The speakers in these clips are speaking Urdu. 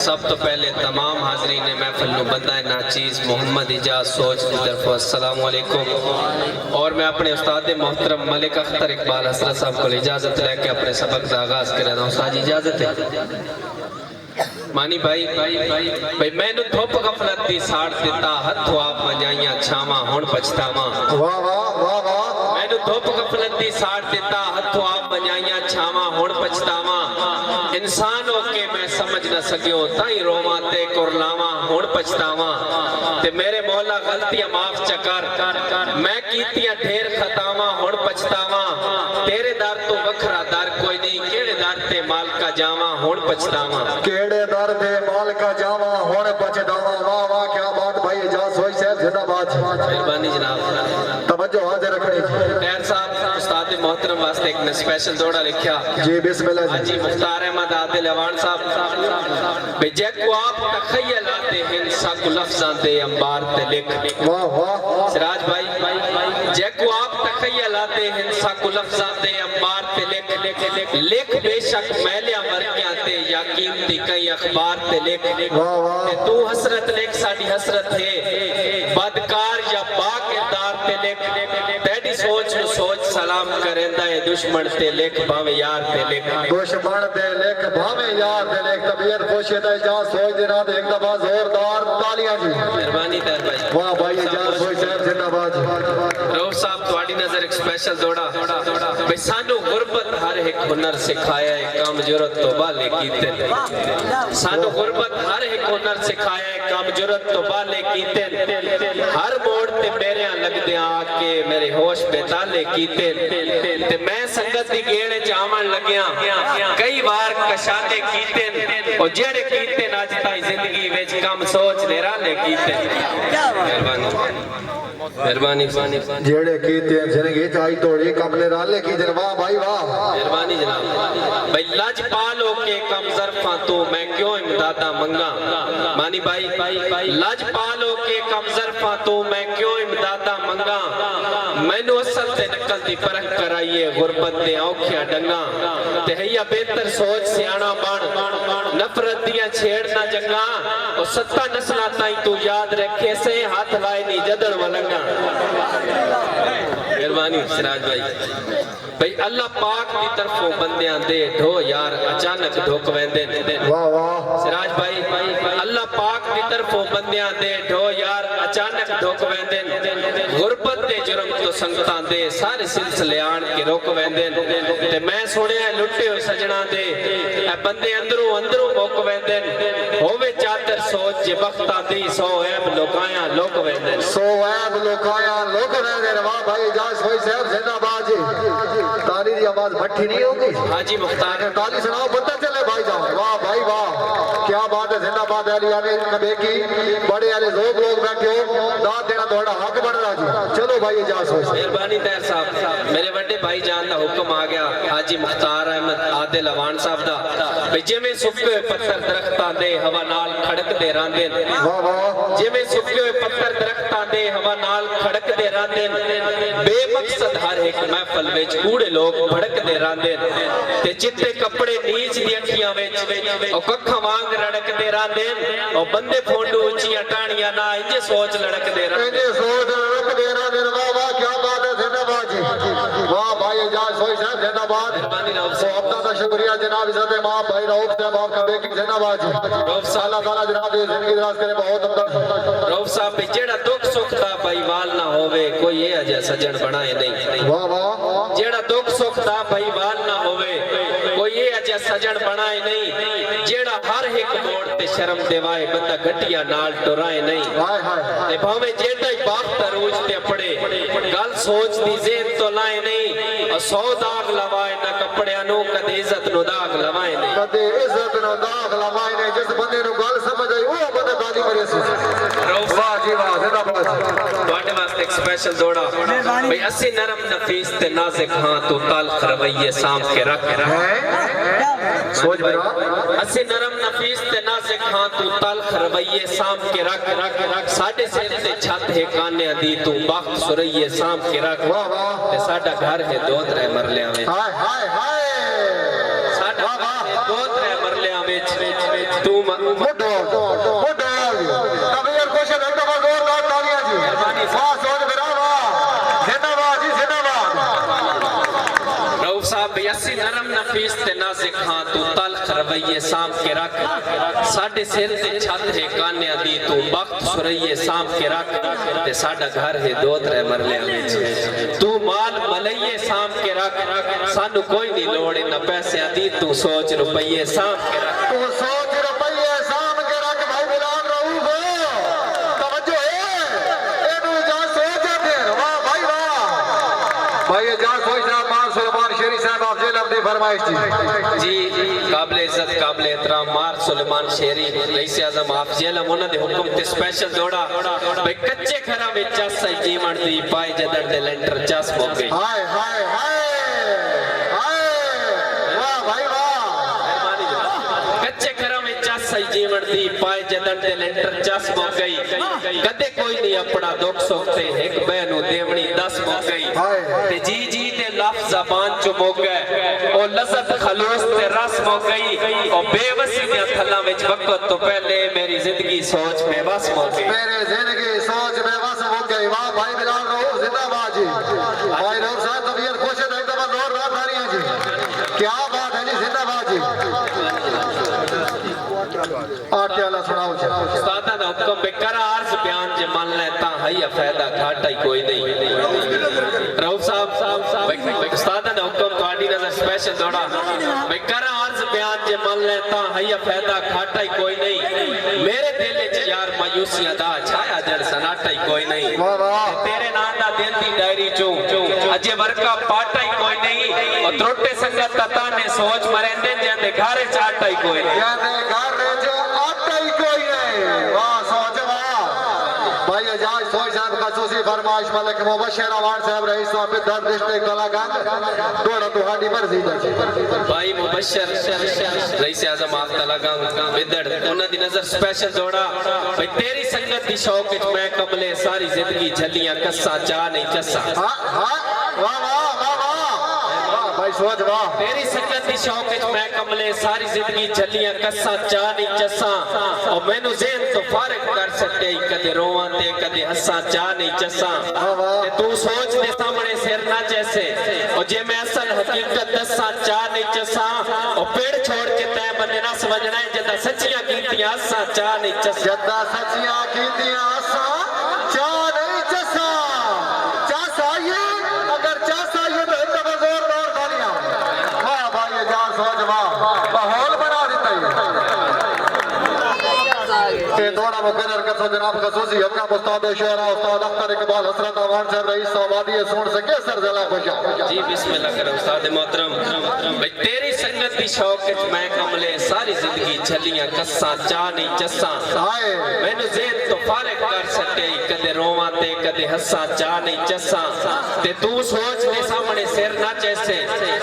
سب تو پہلے تمام حاضرین محفل نو بندہ ناچیز محمد اجاز سوچ کی طرف السلام علیکم، اور میں اپنے استاد محترم ملک اختر اقبال حسرت صاحب کو اجازت لے کے اپنے سبق دا آغاز کر رہا ہوں۔ استاد اجازت ہے؟ مانی بھائی میں نے دھوپ غفلت دی ساڑ دیتا ہتھو آپ منجائیاں چھاواں ہون پچھتاواں۔ میں نے دھوپ غفلت دی ساڑ دیتا ہتھو آپ منجائیاں چھاواں ہون پچھتاواں۔ انسان ہو کے میں سمجھ نہ سکیوں تائیں روماں تے کرلاواں ہون پچھتاواں۔ تے میرے مولا غلطیاں معاف چکر میں کیتیاں ڈھیر خطاواں ہون پچھتاواں۔ تیرے دار تو وکھرا دار کوئی نہیں، کیڑے دار تے مال کا جاواں ہون پچھتاواں۔ کیڑے در دے مال کا جاواں ہون پچھتاواں۔ واہ واہ کیا بات بھائی اجاز ہوئی صاحب زندہ باد۔ مہربانی جناب، توجہ حاضر رکھنی جی۔ خیر صاحب استاد محترم واسطے ایک نے اسپیشل دوڑا لکھیا جی بسم اللہ جی مختار احمد عادل اوان صاحب بے جے کو آپ تخیل آتے ہیں ساکو لفظاں دے انبار تے لکھ۔ واہ واہ سراج بھائی جے کو آپ تخیل آتے ہیں ساکو لفظاں دے انبار تے لکھ لکھ بے شک میلیاں ورکیاں تے یا قیمتی کئی اخبار تے لکھ۔ واہ واہ تو حسرت لکھ ساڑی حسرت ہے بدکار یا باقردار تے لکھ۔ تیڑی سوچ نو سوچ سلام کرندہ ہے دشمن تے لکھ بھاوے یار تے لکھ۔ دشمن دے لکھ بھاوے یار دے لکھ۔ طبیعت خوشی دا اجاز ہوئی دینا دے ایک دفعہ زوردار تالیاں جی۔ مہربانی تیر بھائی۔ واہ بھائی اجاز ہوئی صاحب زندہ باد۔ روف صاحب تواڈی نظر ایک سپیشل دوڑا بھئی سانو غربت ہر ایک ہنر سکھایا ہے کام جرت تو بالے کیتے۔ سانو غربت ہر ایک ہنر سکھایا ہے کام جرت تو بالے کیتے۔ ہر موڑ تے میرے لگ دیاں آکے میرے ہوش پہ تالے کیتے۔ تے میں سنگت دی گیڑے جامن لگیاں کئی بار کشاتے کیتے اور جیڑے کیتے ناجتائی زندگی ویچ کم سوچ نیرالے کیتے۔ مہربانی جیڑے کیتے ہیں زندگی چاہی توڑی کملے رالے کی دن واہ بھائی واہ۔ مہربانی جناب بھئی لج پالو کے کم ظرفاں تو میں کیوں امدادہ منگا۔ مانی بھائی لج پالو کے کم ظرفاں تو میں کیوں امدادہ منگا۔ میں نو اصل تے نکل دی پرکھ کرائیے غربت دے اوکھیا ڈنگا۔ تے ہیا بہتر سوچ سیانا بان نفرت دیا چھیڑنا جنگا۔ اور ستہ نسلہ تائیں تو یاد رکھے سے ہاتھ لائے نہیں جدڑ ولنگا۔ مہربانی سراج بھائی اللہ پاک کی طرفوں بندیاں دے ڈھو یار اچانک دھوک ویندے۔ واہ واہ سراج بھائی اللہ پاک کی طرفوں بندیاں دے ڈھو یار اچانک دھوک ویندے۔ غربت دے جرم تو سنگتاں دے سارے سلسلے آن کے روک ویندے۔ تے میں سوڑے ہیں لٹے ہوئے سجناں دے اے بندے اندروں موک ویندے۔ ہووے چادر سوچ جے بختہ دی سو عیب لوکایاں لوک ویندے۔ سو عیب لوکایاں لوک ویندے۔ واہ بھائی اجاز ہوئی صاحب زندہ باد جی۔ تالی دی آواز بھٹی نہیں ہوگی؟ ہاں جی مختار تالی سناؤ بندہ چلے بھائی جاؤ۔ واہ بھائی واہ کیا بات ہے زندہ باد علی آنے نبی کی بڑے علی زوب لوگ بیٹھے ہو داد دینا دوڑا حق بڑھ رہا جی۔ چلو بھائی اجاز ہوئی۔ مہربانی تیر صاحب میرے وڈے بھائی جان دا حکم آ گیا حاجی مختار احمد عادل اوان صاحب دا بھئی جے میں سکے ہوئے پتھر درختاں دے ہوا نال کھڑک دے راندے۔ واہ واہ جے میں سکے ہوئے پتھر درختاں دے ہوا نال کھڑک دے راندے۔ بے مقصد ہر ایک محفل وچ کوڑے لوگ بھڑک دے راندے۔ تے چتے کپڑے نیچ دی اکھیاں وچ او ککھاں وانگ رڑک دے راندے۔ او بندے پھونڈو اونچی اٹانیاں نہ انجے سوچ لڑک دے راندے۔ انجے سوچ لڑک دے راندے۔ واہ واہ کیا بات ہے زندہ باد جی۔ واہ بھائی اجاز ہوئی صاحب زندہ باد۔ اپنا دا شکریہ جناب عزت امام بھائی روف صاحب آپ کا بیکی زندہ باد جی۔ اللہ تعالیٰ جناب دی زندگی دراز کرے بہت عمدہ۔ روف صاحب جیڑا دکھ سکھ دا بھائی وال نہ ہوئے کوئی یہ اجے سجن بنائے نہیں۔ واہ واہ جیڑا دکھ سکھ دا بھائی وال نہ ہوئے کوئی یہ اجے سجن بنائے نہیں۔ جیڑا ہر ایک موڑ تے شرم دیوائے بندہ گھٹیا نال ٹرائے نہیں۔ ہائے ہائے تے بھاویں جیڑا ہی باپ تروج تے اپڑے گل سوچ دی زیب تو لائے نہیں۔ اور سو داغ لوائے نہ کپڑے انو کدے عزت نو داغ لوائے نہیں۔ کدے عزت نو داغ لوائے نہیں۔ جس بندے نو گل سمجھ آئی وہ بندے تالی مرے سی۔ واہ جی واہ زندہ باد۔ تواڈے واسطے ایک سپیشل دوڑا بھئی اسی نرم نفیس تے نازک ہاں تو تلخ رویے سام کے رکھ۔ سوچ میرا اسی نرم نفیس تے نازک ہاں تو تلخ رویے سام کے رکھ۔ ساڑھے سیر تے چھت ہے کانے دی تو بخت سرئیے سام کے رکھ۔ واہ واہ تے ساڑھا گھر ہے دو ترے مرلیاں میں۔ ہائے ہائے ہائے ساڑھا گھر ہے دو ترے مرلیاں میں۔ تو مڈو کبیر خوش ہے ایک دفعہ زوردار تالیاں جی واہ سوچ میرا واہ زندہ باد جی زندہ باد رؤف صاحب یسی نرم نفیس تے نازک ہاں تو تلخ رویے سام کے رکھ ساڑھے سیر تے چھت ہے کانیاں دی تو وقت سرائیے سام کے رکھ تے ساڑھا گھر ہے دوت رہ مرلے آمیچ تو مال ملائیے سام کے رکھ سانو کوئی نہیں لوڑے نہ پیسے دی تو سوچ روپیے سام کے رکھ تو سوچ روپیے سام کے رکھ بھائی بلال رؤوف توجہ ہے اینو جا سوچ پھر واہ بھائی واہ بھائی جا سوچ رہا مار سلمان شیری صاحب آپ جیل اپنی فرمائش جی قابل عزت قابل احترام مار سلیمان شیری رئیس اعظم حافظ علم انہوں نے حکم تے سپیشل دوڑا بھئی کچے کھرا میں چاس سائی جی مر دی پائے جدر دے لینٹر چاس ہو گئی ہائے ہائے ہائے ہائے واہ بھائی واہ کچے کھرا میں چاس سائی جی مر دی پائے جدر دے لینٹر چاس ہو گئی کدے کوئی نہیں اپنا دکھ سوکتے ایک بینو دیونی 10 ہو گئی تے جی جی تے لفظ زبان چو مو گئے اور لذت خلوص تے رس مو گئی اور بے وسی دیا تھلا وچ وقت تو پہلے میری زندگی سوچ میں بس ہو گئی میرے زندگی سوچ میں بس ہو گئی واہ بھائی بلال رؤوف زندہ باد جی بھائی رؤوف صاحب طبیعت خوش ہے ایک دفعہ زور رات آ رہی ہیں جی کیا بات ہے جی زندہ باد جی آٹھے اللہ سناؤ جی استادہ دا حکم بکرا عرض بیان جے مان لیتا ہی فائدہ گھاٹا ہی کوئی نہیں رؤوف صاحب استادہ دا حکم تو آڈی نظر سپیشل دوڑا بکرا عرض بیان جے مان لیتا ہی فائدہ گھاٹا ہی کوئی نہیں میرے دل وچ یار مایوسیاں دا چھایا جڑ سناٹا ہی کوئی نہیں تیرے نام دا دل دی ڈائری چوں اجے ورکا پاٹا ہی کوئی نہیں اور تروٹے سنگت تتا نے سوچ مرندے جاندے گھارے چاٹا ہی کوئی نہیں جاندے گھارے جو آٹا ہی کوئی نہیں واہ سوچ واہ بھائی اجاز سوچ صاحب خصوصی فرمائش ملک مبشر آوان صاحب رئیس صاحب در ڈسٹرکٹ کلاگنج دوڑا تو ہاڈی مرضی دا بھائی مبشر رئیس اعظم آپ کلاگنج بدڑ انہاں دی نظر سپیشل دوڑا بھئی تیری سنگت دی شوق وچ میں کملے ساری زندگی جھلیاں کسا چاہ نہیں چسا واہ واہ واہ بھائی سوچ واہ تیری سنگت دی شوق وچ میں کملے ساری زندگی جھلیاں کسا چاہ نہیں چسا اور میں نو ذہن تو فارغ کر سکتے کدے رواں تے کدے ہساں چاہ نہیں چسا تے تو سوچ دے سامنے سر نہ جیسے اور جے میں اصل حقیقت دساں چاہ نہیں چسا اور پیڑ چھوڑ کے تے بندے نہ سمجھنا ہے جدا سچیاں کیتیاں ہساں چاہ نہیں چسا جدا سچیاں کیتیاں ہساں چاہ نہیں چسا چاسا یہ اگر چاسا یہ تو ایک دفعہ زور دور تالیاں واہ بھائی جان سوچ واہ ماحول بنا دیتا ہے دوڑا مقرر کر سو جناب خصوصی اپنا استاد شعرا استاد اختر اقبال حسرت آوان صاحب رئیس آبادی سون سے کیسر ضلع خوشا جی بسم اللہ کرو استاد محترم بھئی تیری سنگت دی شوق وچ میں کملے ساری زندگی جھلیاں کساں چاہ نہیں چساں میں نو ذہن تو فارغ کر سکے کدے رواں تے کدے ہساں چاہ نہیں چساں تے تو سوچ دے سامنے سر نہ چیسے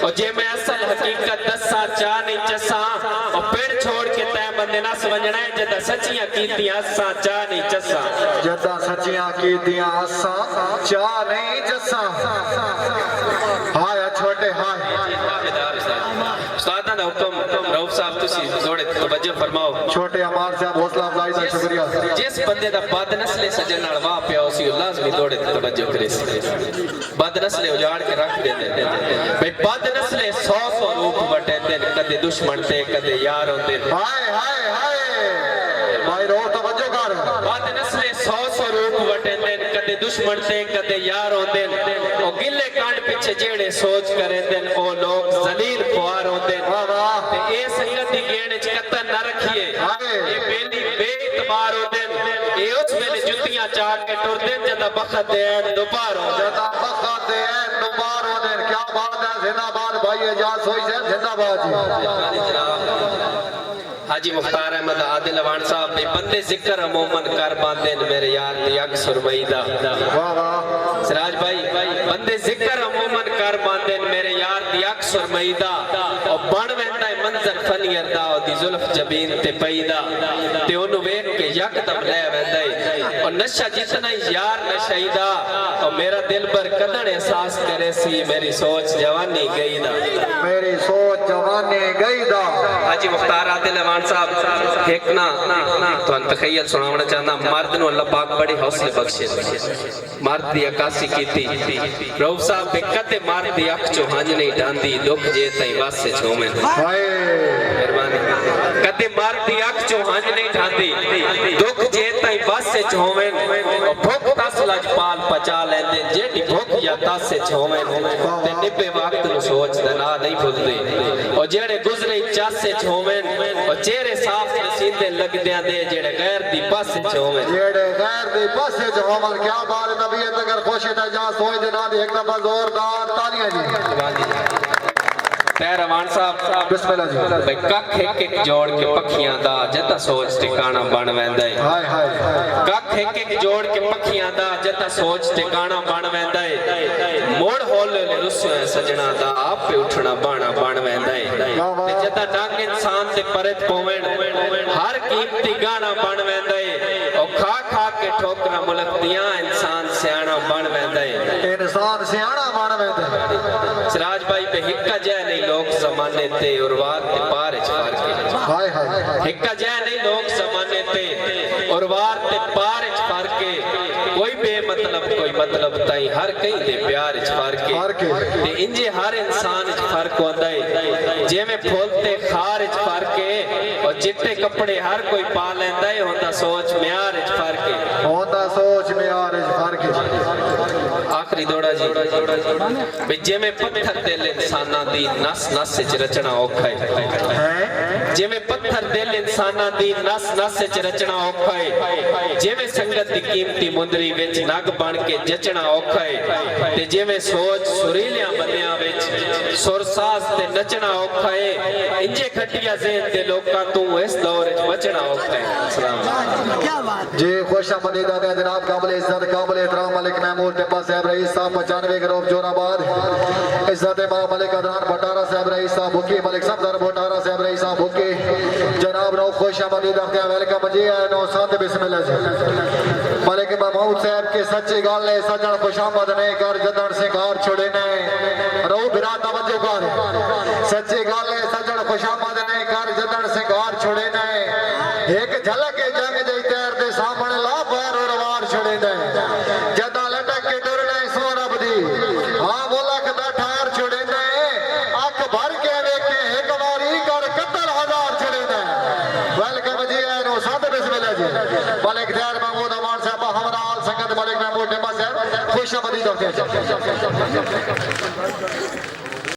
اور جے میں اصل حقیقت دساں چاہ نہیں چساں اور پیڑ چھوڑ کے تے بندے نہ سمجھنا ہے جدا سچیاں کیتیاں ہساں چاہ نہیں چساں جدا سچیاں کیتیاں ہساں چاہ نہیں چساں ہائے چھوٹے ہائے استادہ دا حکم رؤوف صاحب تسی دوڑے توجہ فرماؤ چھوٹے امار صاحب حوصلہ افزائی دا شکریہ جس بندے دا بد نسل سجن نال واہ پیا اسی لازمی دوڑے توجہ کرے بد نسل اجاڑ کے رکھ دے بھئی بد نسل 100 روپ بٹے دن کدے دشمن تے کدے یار ہوندے ہائے ہائے ہائے بھائی رو توجہ کر بد نسل 100 روپ بٹے دن کدے دشمن تے کدے یار ہوندے او گلے کانڈ پیچھے جیڑے سوچ کریں دن او لوگ ذلیل خوار ہوندے تے اے سنگت دی گیڑ وچ قطن نہ رکھیے اے بیلی بے اعتبار ہوندے اے اس ویلے جتیاں چاہ کے ٹر دین جدا بخت دے دوبار ہو جدا بخت دے دوبار ہو دین کیا بات ہے زندہ باد بھائی اجاز ہوئی سے زندہ باد حاجی مختار احمد عادل اوان صاحب نے بندے ذکر عموماً کر باندھے میرے یار دی اک سرمائیدہ سراج بھائی بندے ذکر عموماً کر باندھے میرے یار دی اک سرمائیدہ اور بڑھ ویندہ منظر فنیر دا دی زلف جبین تے پیدا تے انہوں ویک کے یکدم لے ویندے اور نشہ جتنا یار نشیدہ اور میرا دل بر کدن احساس کرے سی میری سوچ جوانی گئی دا میری سوچ جوانی گئی دا حاجی مختار عادل امان صاحب ایک نا تو ان تخیل سناونا چاہنا مرد نو اللہ پاک بڑی حوصلے بخشے مرد دی عکاسی کی تھی روف صاحب بے کتے مرد دی اکھ چو ہانج نہیں ڈاندی دکھ جیتا ہی بس سے چھومیں مہربانی کتے مرد دی اکھ چو ہانج نہیں ڈاندی دکھ جیتا ہی بس سے چھومیں اور بھوک تس لج پال پچا لیندے جیڑی بھوک یا تس سے چھومیں تے نبے وقت نو سوچ دنا نہیں بھول دے اور جیڑے گزرے چاس سے چھومیں اور چہرے صاف نسیندے لگ دیاں دے جیڑے غیر دی پاس سے چھومیں جیڑے غیر دی پاس سے چھومیں کیا بار نبیت اگر خوشی تا جہاں سوئی دینا دی ایک دفعہ زوردار تالیاں جی تیر امان صاحب بسم اللہ جی بھئی ککھ ایک ایک جوڑ کے پکھیاں دا جتا سوچ ٹکانا بن ویندہ ہے ککھ ایک ایک جوڑ کے پکھیاں دا جتا سوچ ٹکانا بن ویندہ ہے موڑ ہول لے رسو ہے سجنا دا آپ پہ اٹھنا بانا بن ویندہ ہے جتا ڈانگ انسان تے پرت پومن ہر قیمتی گانا بن ویندہ ہے اور کھا کھا کے ٹھوکنا ملک دیاں انسان سیانا بن ویندہ ہے انسان سیانا بن ویندہ ہے سراج بھائی پہ ہکا جائے نہیں لوگ زمانے تے اور واد تے پارچ فارکے ہکا جائے نہیں لوگ زمانے تے اور واد تے پارچ فارکے کوئی بے مطلب کوئی مطلب تائی ہر کئی دے پیارچ فارکے تے انجے ہر انسان فرق ہوندہ ہے جے میں پھولتے خارچ فارکے اور جتے کپڑے ہر کوئی پا لیندہ ہے ہوندہ سوچ میارچ فارکے ہوندہ سوچ میارچ فارکے آخری دوڑا جی جے میں پتھر دل انسانہ دی نس نس سے رچنا اوکھا ہے جے میں پتھر دل انسانہ دی نس نس سے رچنا اوکھا ہے جے میں سنگت دی قیمتی مندری وچ نگ بن کے جچنا اوکھا ہے تے جے میں سوچ سریلیاں بندیاں وچ سرساز تے نچنا اوکھا ہے انجے کھٹیا ذہن تے لوکاں تو اس دور وچ بچنا اوکھا ہے السلام جی خوش آمدید آتے ہیں جناب قابل عزت قابل احترام ملک محمود ٹپا صاحب رئیس صاحب 95 گروپ جون آباد عزت ماں ملک ادران بھٹارا صاحب رئیس صاحب بھکی ملک صفدر بھٹارا صاحب رئیس صاحب بھکی جناب نو خوش آمدید آتے ہیں ویلکم جی ہے نو ساتھ بسم اللہ جی ملک محمود صاحب کے سچی گال لے سجن خوش آمد نے کر جدن سنگار چھوڑے نے رو بھرا توجہ کر سچی گال لے سجن خوش آمد نے کر جدن سنگار چھوڑے نے ایک جھلک جنگ جئی تیر دے سامنے لا پیر اور وار چھڑے نے جدا لٹک کے ڈرنے سو رب دی ہاں ملک دا ٹھار چھڑے نے اکھ بھر کے ویکھے ایک واری کر 71,000 چھڑے نے ویلکم جی ہے نو ساتھ بسم اللہ جی ملک دیر محمود امان صاحب ہمراہ سنگت ملک محمود ٹپا صاحب خوش آمدید ہوتے ہیں